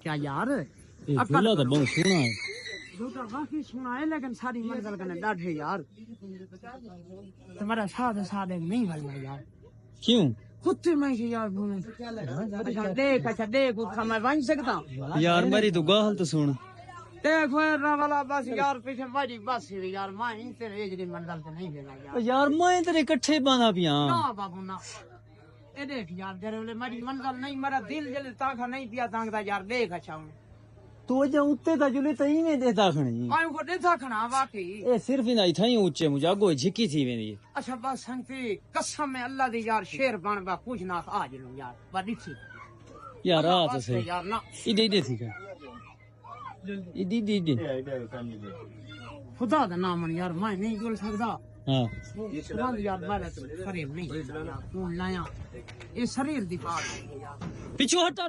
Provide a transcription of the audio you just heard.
क्या यार झूला तो बहुत सोना है। झूठा बाकी सुना है लेकिन सारी मंजिल का डाढ़े यार तुम्हारा साथ नहीं भरना यार क्यों कुत्ते में से यार भूले अच्छा देख उसका मैं बन सकता हूँ यार मेरी तो गाल तो सुन। देख वाला बस यार पीछे बड़ी बस है यार मैं तेरे एजरी मंजिल से नहीं देगा यार यार मैं तेरे इकट्ठे बांधा पिया ना बाबू ना ए देख यार तेरे बोले मेरी मंजिल नहीं मेरा दिल जले ताखा नहीं पिया तांगदा यार देख अच्छा हूँ तो जो उत्ते ता जुले तई में देता खणी मैं को देखा खना वाकई ए सिर्फ ही नहीं थाई ऊंचे मुझे आगो झिकी थी वेंदी। अच्छा बस संगती कसम में अल्लाह दी यार शेर बन बा कुछ ना आज लूं यार बड़ी थी यार आ तो सही यार ना इदे थी का इदी खुदा दा नाम यार मैं नहीं बोल सकता हां खुदा यार मैं तो शरीर नहीं तू लाया ये शरीर दी बात है यार पीछे हटा